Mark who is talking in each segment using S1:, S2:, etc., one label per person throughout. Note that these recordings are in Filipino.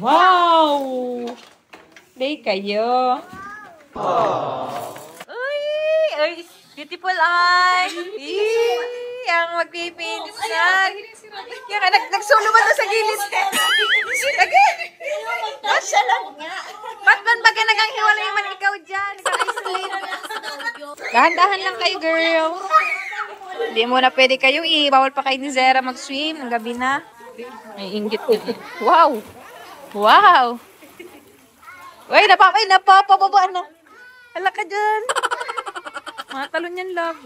S1: Wow! Play kayo. Uy! Ay, beautiful eye! Eee! Ang magpipinsan. Kaya ka, nagsulo ba ito sa gilid? Again! Masya lang nga. Ba't baga naganghiwalay man ikaw dyan? Ikaw-isolate. Dahan-dahan lang kayo, girl. Hindi mo na pwede kayo bawal pa kayo ni Zera mag-swim. Ang gabi na. May inggit ko. Wow! Wow! Uy, napapababa na. Hala ka dyan. Mga talon yan, love.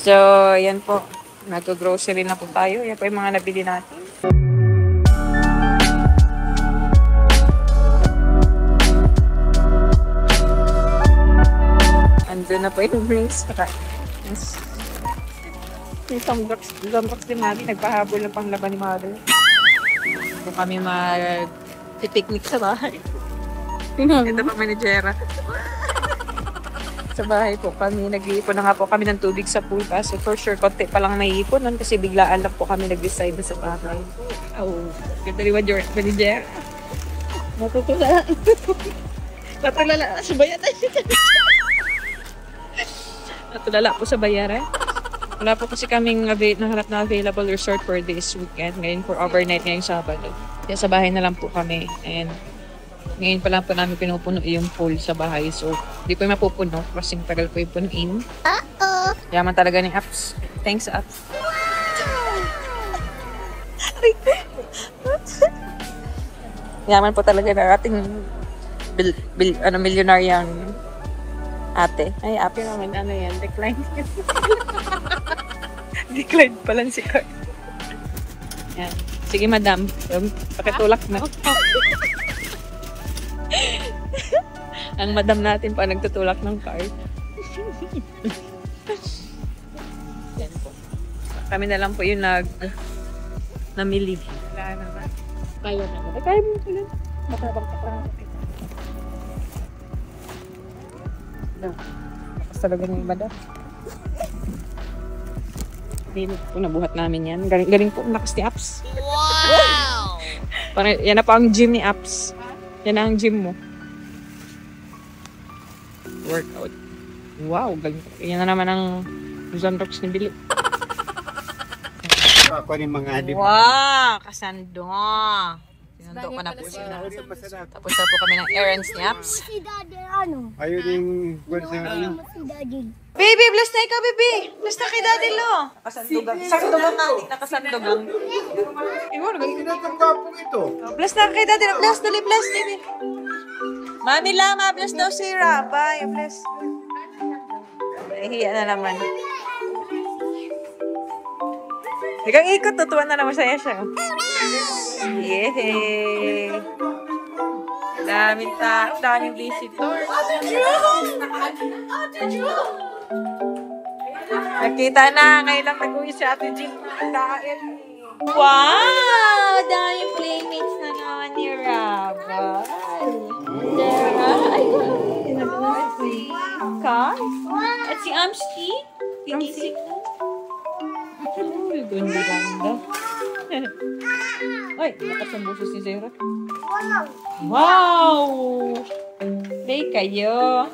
S1: So, yan po. Nag-grocery na po tayo. Yan po yung mga nabili natin. Andun na po yung drinks. Yung Zambrox ni Mami. Nagpahabol ng panglaban ni Mother. Kung kami mag-picnic sa bahay. Ito pa manajera. Sa bahay po kami, nag-iipon na nga po kami ng tubig sa pool. Kasi for sure, konti pa lang naiipon nun kasi biglaan lang po kami nag-decide na sa bahay. Oh, ganda rin manajera. Natutula. Natulala sa bayaran. Natulala po sa bayaran. Wala po kasi kaming nahanap na available resort for this weekend. Ngayon for overnight ngayong Sabado. Kaya sa bahay na lang po kami. And ngayon pa lang po namin pinupuno yung pool sa bahay. So, di po yung mapupuno kasi tagal po yung punuin. Yaman talaga ng apps. Thanks, apps. Yaman po talaga ng ating millionaire ate. Ay, ate naman, ano yan, decline. Decline pa lang si Card. Yan. Sige, madam. Pakitulak na. Ang madam natin pa nagtutulak ng card. Yan po. Kami na lang po yung namili. Wala naman. Kaya naman. Ay, kaya mo pala. Matabang-tapang ako. Tapos talaga ng madam. Hindi po nabuhat namin yan. Galing po lakas ni Apps. Wow! Parang, yan na pa ang gym ni Apps. Yan na ang gym mo. Workout. Wow, galing po. Yan na naman ang Zambrox ni Billy.
S2: Ako rin mga adib.
S1: Wow! Kasando. Sinundo ko na po sila. Tapos na po kami ng errands ni Apps.
S3: Si Daddy, ano?
S2: Ayun yung good sa ano.
S3: Si Daddy.
S1: Baby, bless na ikaw, baby. Bless na kay Daddy, lo. Nakasandugang. Sandugang natin. Nakasandugang. Iwan,
S2: Hindi na itong kapong ito.
S1: bless na kay Daddy. Bless, dali, bless, baby. Mami Lama, bless daw si Rabay. Bless. Nahihiya na naman. Ikaw ikot, tutuwa na naman saya siya. Yehey! Daming tao, daming visitor. Nakita na, ngayon lang nag-uwi si Ate Jean. Wow! Daming playmates na naman ni Rabay. Kai? At si Amski? Pinisik na. Uy, ganda-ganda. Ay, lakas ang busos ni Zera. Wow! Play kayo.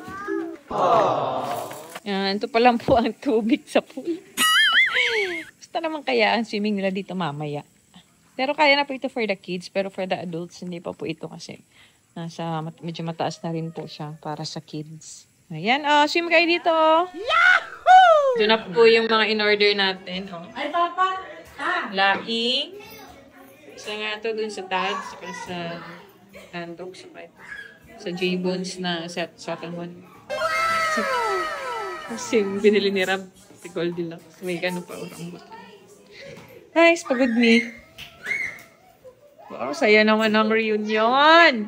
S1: Yan, ito pa lang po ang tubig sa pool. Basta naman kaya ang swimming nila dito mamaya. Pero kaya na po ito for the kids, pero for the adults, hindi pa po ito kasi medyo mataas na rin po siya para sa kids. Ayan, swim kayo dito. Yahoo! Ito na po yung mga in-order natin. Ay, papa! Laing. Isa nga ito dun sa Tag, saka sa Handog, saka sa J-Bones na second one. Kasi binili ni Rab, si Goldilocks. May gano'n pa urang buto. Guys, pagod me. Wow, saya naman ang reunion.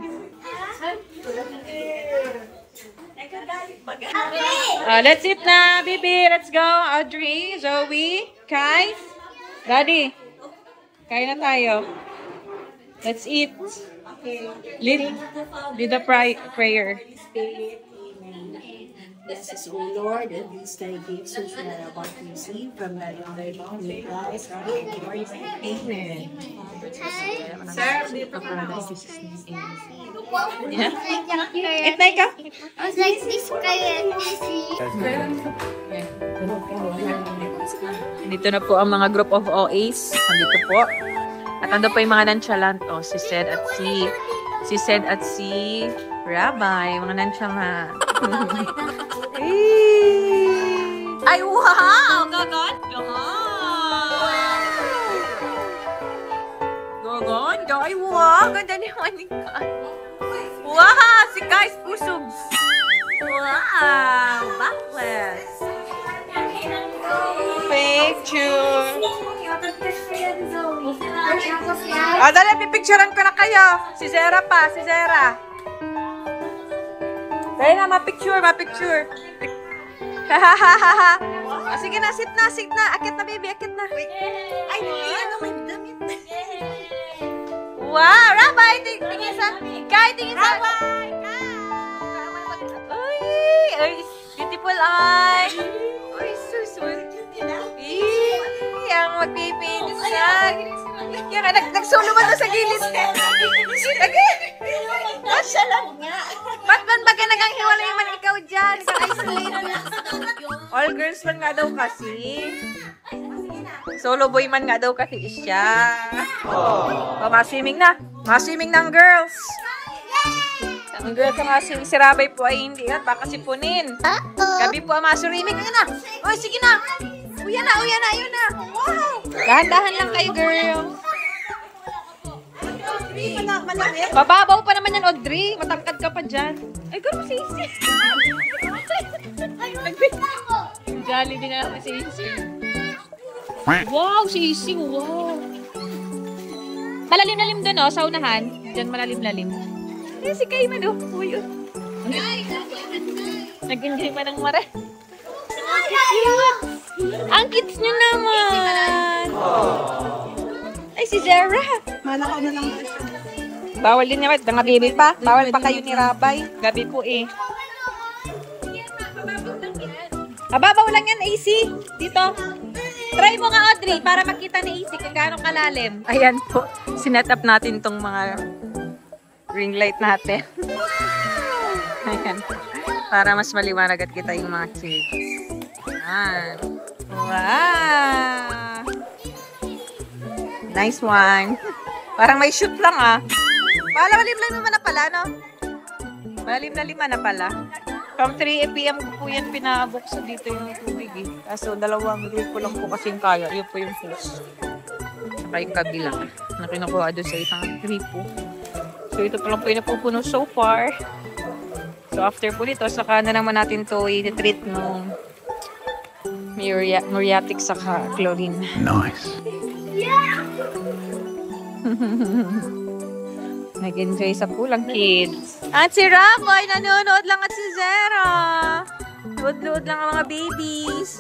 S1: Let's eat na, baby. Let's go. Audrey, Zoe, Kai, Daddy. Kain na tayo. Let's eat. Lead the prayer.
S3: Bless us, O Lord, and these thy gifts which we are about to receive from thy only lovely Christ, our Lord. Amen. Sir, dito pa na
S1: Yeah. Itay ka?
S4: I was like, this guy and this.
S1: Dito na po ang mga group of OAs. Nandito po. At ando po yung mga nonchalant. Oh, si Sed at si Rabbi. Mga nonchalant. Ay, wow! Gagon! Gagon! Ay, wow! Ganda ni Monica. Wow! Si Guys Pusog. Wow! Backless. Picture. Ah, dali, pipicturean ko na kayo. Si Zera pa, si Zera. Dali na, mapicture. Hahaha. Ah, sige na, sit na. Akit na, baby, akit na. Ay, ano, may damit. Wow, Rabbi, tingin sa, Kai, tingin sa. Ay, beautiful eye. Ay, so sweet. Ang magpipinsan. Kaya nagsulo ba ito sa gilid? Lagi. Masya lang nga. Ba't man baga naganghiwalay man ikaw dyan? Ka-isolate. All girls man nga daw kasi. Solo boy man nga daw kasi siya. Oh, maswimming na. Maswimming ng girls. Ang girls ang maswimming. Si Rabay po ay hindi at baka sipunin. Gabi po ang maswimming. Ayun na. Oy, sige na. Uyan na. Wow! Dahan-dahan lang kayo, girl. Mababaw pa naman yan, Audrey. Matangkad ka pa dyan. Ay, girl, si Isi. Jolly din na si Isi. Wow, si Isi, wow. Malalim-lalim doon, oh, sa unahan. Diyan malalim-lalim. Ay, si Kayman, oh. Uy, oh. Nag-enjoy man ng mara. Ang cute nyo naman. Ay, si Zara.
S3: Malakaw na lang.
S1: Bawal din naman. Mga baby pa. Bawal pa kayo ni Rabay. Gabi po eh. Ababaw lang yan, AC. Dito. Try mo nga, Audrey, para makita ni AC kung gaano kalalim. Ayan po. Sinet up natin tong mga ring light natin. Ayan. Para mas maliwanag at kita yung mga kids. Ayan. Wow! Nice one. Parang may shoot lang ah. Malalim-lalim naman na pala, no? Malalim-lalim na pala. From 3 p.m. po yan pinabuksan dito yung tubig eh. Kaso 2 grade po lang po kasi yung kaya. Yun po yung first. Saka yung kabila na kinukuha doon sa isang tree po. So ito po lang po yung napupuno so far. So after po nito, saka na naman natin to i-treat nung muriatic saka chlorine.
S2: Nice.
S1: Nag-enjoy sa pulang kids. At si Raboy, nanonood lang at si Zera. Load-load lang ang mga babies.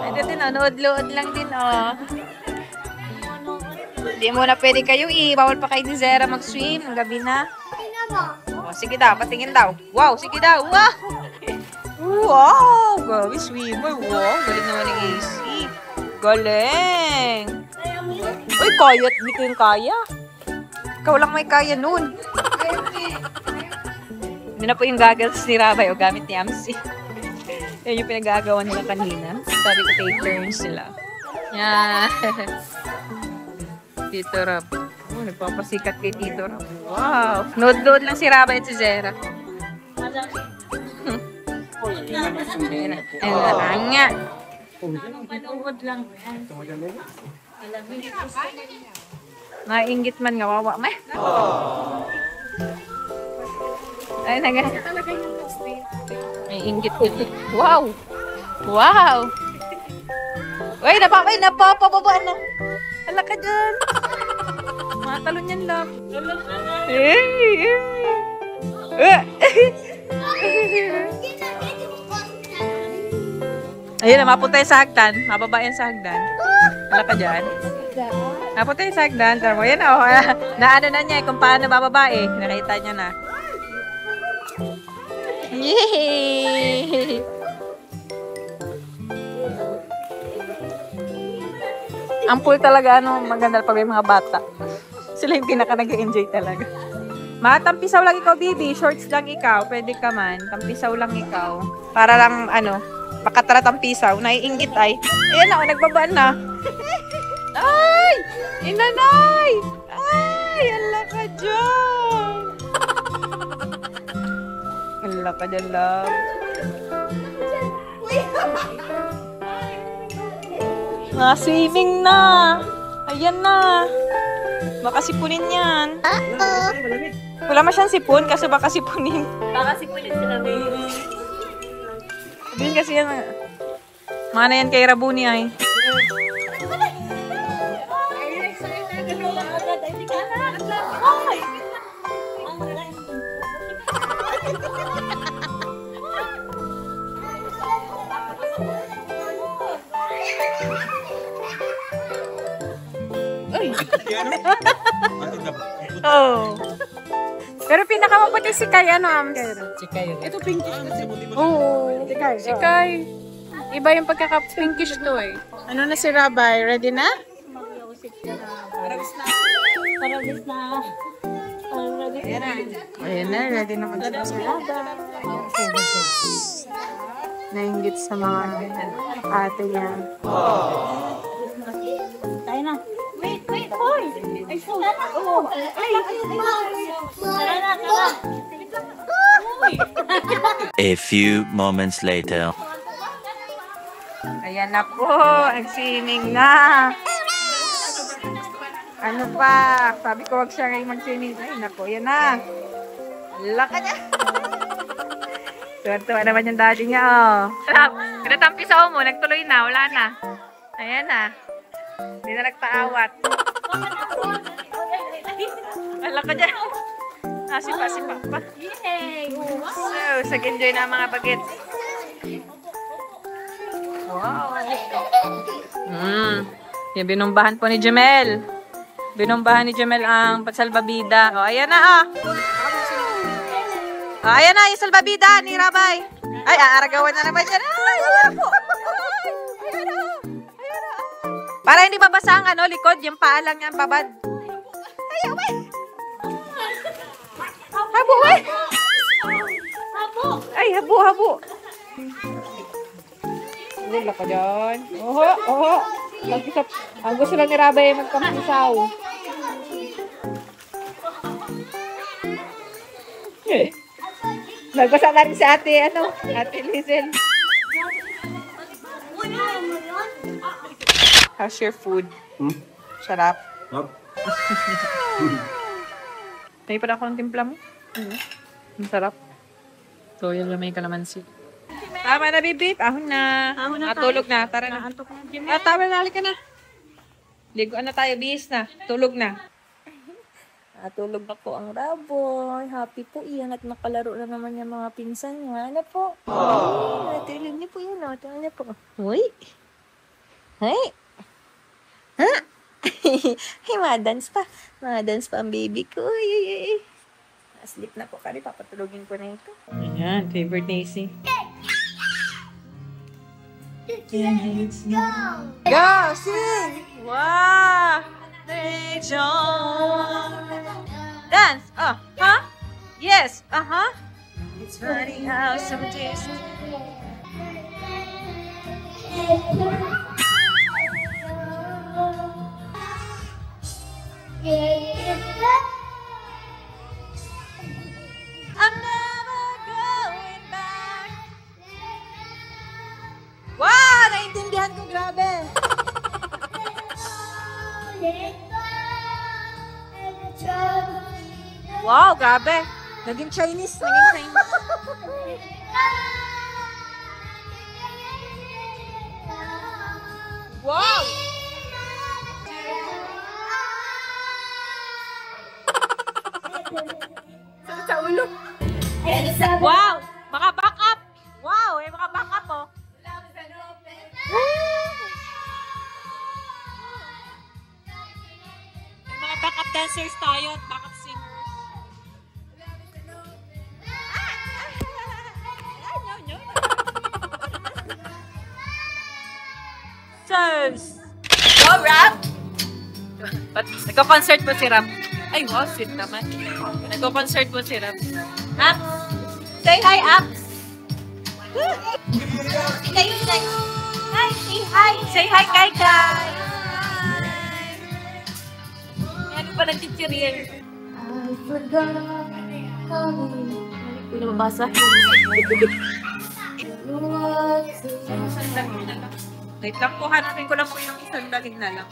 S1: Ito din, nanood-load lang din, oh. Hindi mo na pwede kayo bawal pa kayo ni Zera mag-swim ng gabi na. Oh, sige daw, patingin daw. Wow, sige daw. Wow! Wow! Gabi swimmer. Wow, galing naman ng AC. Galing! Uy, kaya. Hindi ko yung kaya. Ikaw lang may kaya nun. Hindi na po yung goggles ni Rabay o gamit ni Amsi. Yan yung pinagagawa nila kanina. Sabi ko, take turns sila. Yan. Tito Rab. Oh, nagpapasikat kay Tito Rab. Wow. Nood-nood lang si Rabay at si Zera. Ayan nga.
S3: Panood lang.
S1: Nainggit man nga, wawa may. Ay, may inggit din. Wow! Wow! Uy, napapababa na. Hala ka dyan. Mga talon yan lang. Ayun, mapunta yung sa hagdan. Mababa yan sa hagdan. Hala ka dyan. Napunta yung sa hagdan. Tara mo, yan o. Naano na niya kung paano bababa eh. Nakita niya na. Yay! Ang pool talaga, maganda pag may mga bata. Sila yung pinaka nag-enjoy talaga. Tampisaw lang ikaw, baby. Shorts lang ikaw. Pwede ka man. Tampisaw lang ikaw. Para lang, makatara tampisaw. Naiingit ay. Ayan na, nagbabaan na. Ay! Inanay! Ay! Ala ka dyan! Ala ka dyan, love. Swimming na! Ayan na! Baka sipunin yan. Wala masyang sipon, kasi baka sipunin.
S3: Baka sipunin sila, baby.
S1: Sabihin kasi yan. Mana yan kay Rabuni ay. Oh. Pero pinakamaputi si Kai, Ams?
S3: Si Kayo.
S5: Ito pinkish kasi.
S1: Oo.
S5: Si Kai. Iba yung pagkaka-pinkish to eh. Ano na si Rabay? Ready na?
S3: Parabis na.
S5: Ayan na, ready na mag-sila. Nainggit sa mga ate niya.
S3: Tayo na. Wait, hoy! Ay, so. Tara.
S6: A few moments later.
S1: Ayan na po. Ang swimming na. Ano pa? Sabi ko wag siya ngayon mag-swimming. Ay, naku. Ayan na. Laka niya. Tuwa-tuwa naman yung daddy niya, oh. Pinatampisaw mo. Nagtuloy na. Wala na. Ayan na. Hindi na nagpaawat. Laka niya. Si Papa.
S3: Yay!
S1: So, sag-enjoy na mga bagets. Wow. Yung binumbahan po ni Jamel. Binumbahan ni Jamel ang salbabida. O, ayan na, ayan na, yung salbabida ni Rabay. Ay, aaragawan na naman yan. Ay, ayan po. Ayan na. Para hindi mabasa ang likod, yung paa lang yan, babad. Ay, away. Habo, ay. Ay, habo. Wala ka dyan. Oho. Ang gusto lang ni Rabay ay magkampisaw. Nagbasa na rin si ate, Ate Lizel. How's your food? Sarap. Tayo pa na ako ng timpla mo. Masarap. So, yun lang may kalamansi. Tama na, baby. Ahon na. Natulog na. Tara na. Tama na. Halika na. Liguan na tayo. Bihis na. Tulog na. Natulog na po ang Raboy. Happy po iyan at nakalaro na naman yung mga pinsan niya. Ano po? Natulog niyo po yun. Natulog niyo po. Uy. Hey. Ha? Hey, madance pa. Madance pa ang baby ko. Ay. Sleep na po kami. Papatulogin ko na ito. Ayan. Favorite Nacy.
S4: Let's go!
S1: Go! Sing! Wow! Dance! Huh? Yes! It's funny how some taste. I'm never going back. Wow! Naintindihan ko, grabe. Wow, grabe. Naging Chinese. Wow! Sa ulo. Wow! Maka-back up! Wow! May maka-back up, oh. May mga backup dancers tayo at backup singers. Cheers! Go, Rap! But, nagko-concert po si Rap. Ay, wow, sweet naman. Nagko-concert po si Rap. Aps! Say hi, Aps! Kayo, hi, say hi! Say hi, Kai Kai! Ano pa nagtichiriyan? Hindi na mabasa. Wait lang po, hanapin ko lang po yung isang daling na lang.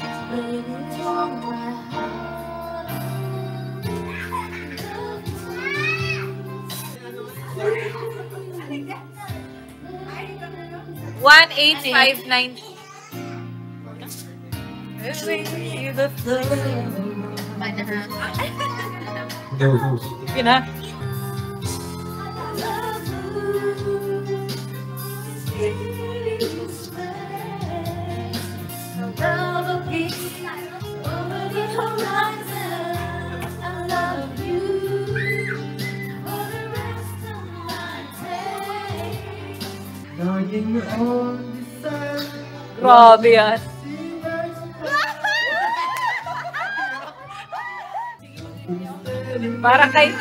S1: $1,859. Yun na. Grabe yan. Para kay...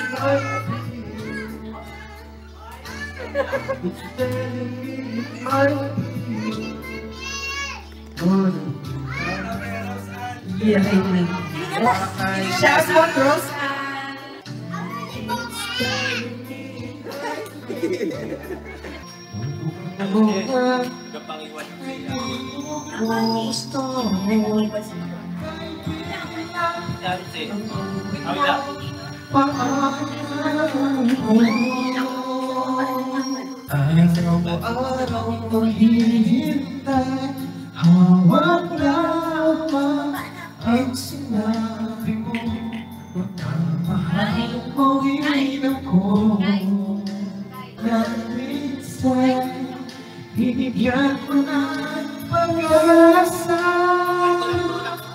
S3: Shout out, Rose.
S4: Araw-araw maghihintay, hawak lamang ang sinabi mo. Magkamahal mo rin ako, na minsan bibigyan ko ng pag-asa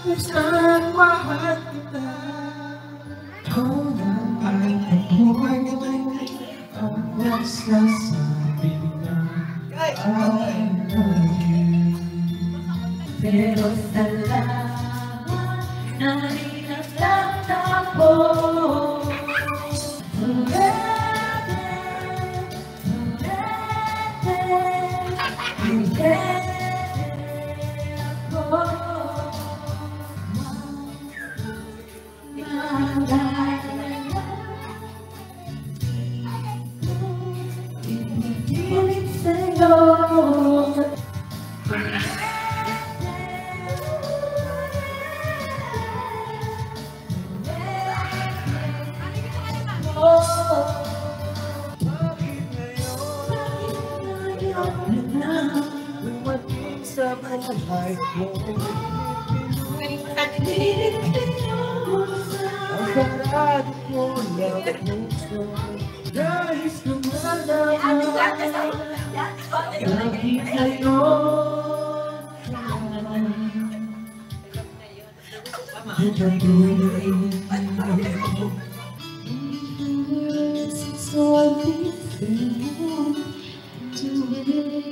S4: kung saan mahal kita. Hanggang ay buhay ang nasasabi na I love you. Pero salamat na rinatatapo. Sa buhay ko, ang sarado ko lang puso, dahil lumalaman lagi kayo. So I feel to be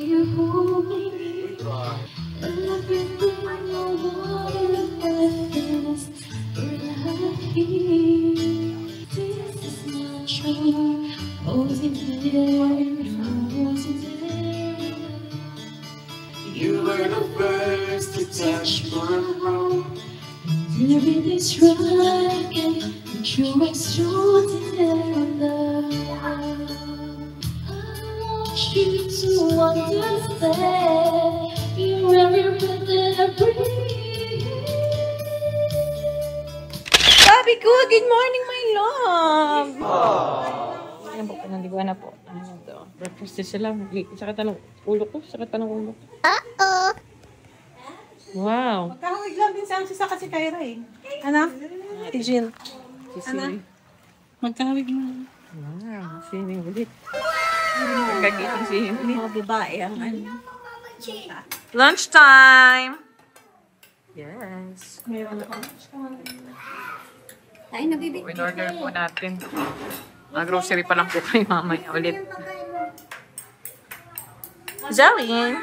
S4: you hold me. Everything I want is this is not true. You were the first to touch my heart. Everything's right again. You're extraordinary love. I want you to understand. You're every breath that I breathe.
S1: Sabi ko, good morning, my love! Ano po, panaliwa na po. Ano to? Breakfast na sila. Sakit na ng ulo ko. Sakit pa ng ulo ko. Wow.
S5: Magkahawig lang din sa sisa kasi Kyra eh. Ano? Si Jill. Ano? Magkahawig mo.
S1: Wow, sini ulit. Kagising si Hindi.
S3: Mga babae ang ano.
S1: Lunchtime! Yes.
S3: Ay, nabibig.
S1: In-order po natin. Grocery pa lang po kayo mamaya ulit. Zoe!